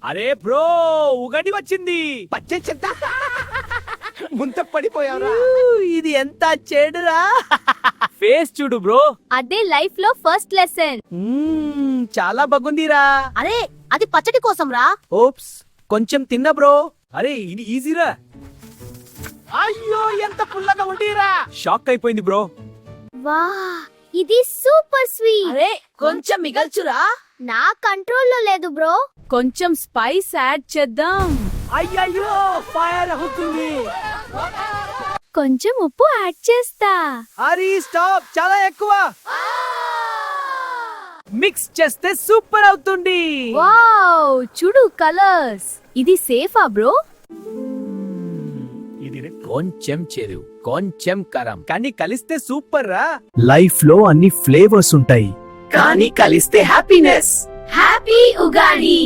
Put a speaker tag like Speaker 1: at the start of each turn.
Speaker 1: అరే బ్రో, ఉగాది వచ్చింది.
Speaker 2: పచ్చెంత ముంత పడిపోయావురా.
Speaker 3: ఇది ఎంత చెడురా.
Speaker 1: ఫేస్ చూడు బ్రో.
Speaker 4: అదే లైఫ్ లో ఫస్ట్ లెసన్.
Speaker 3: చాలా బాగుందిరా.
Speaker 4: అరే అది పచ్చడి కోసం రా.
Speaker 3: ఓప్స్, కొంచెం తిన్నా బ్రో.
Speaker 1: అరే ఇది ఈజీరా.
Speaker 3: అయ్యో ఎంత పుల్లగా ఉండిరా.
Speaker 1: షాక్ అయిపోయింది బ్రో.
Speaker 4: వా ఇది సూపర్ స్వీట్.
Speaker 3: అరే కొంచెం మిగల్చురా.
Speaker 4: నా కంట్రోల్లో లేదు బ్రో.
Speaker 5: కొంచెం స్పైస్ యాడ్ చేద్దాం.
Speaker 3: అయ్యయ్యో ఫైర్ అవుతుంది.
Speaker 4: కొంచెం ఉప్పు యాడ్ చేస్తా.
Speaker 3: అరే స్టాప్, చాలా ఎక్కువ. మిక్స్ చేస్తే సూపర్ అవుతుంది.
Speaker 4: వావ్ చూడు కలర్స్. ఇది సేఫా బ్రో?
Speaker 1: ఇది కొంచెం చెరు, కొంచెం కారం, కానీ కలిస్తే సూపర్ రా.
Speaker 2: లైఫ్ లో అన్ని ఫ్లేవర్స్ ఉంటాయి,
Speaker 3: కానీ కలిస్తే హ్యాపీనెస్.
Speaker 4: హ్యాపీ ఉగాది.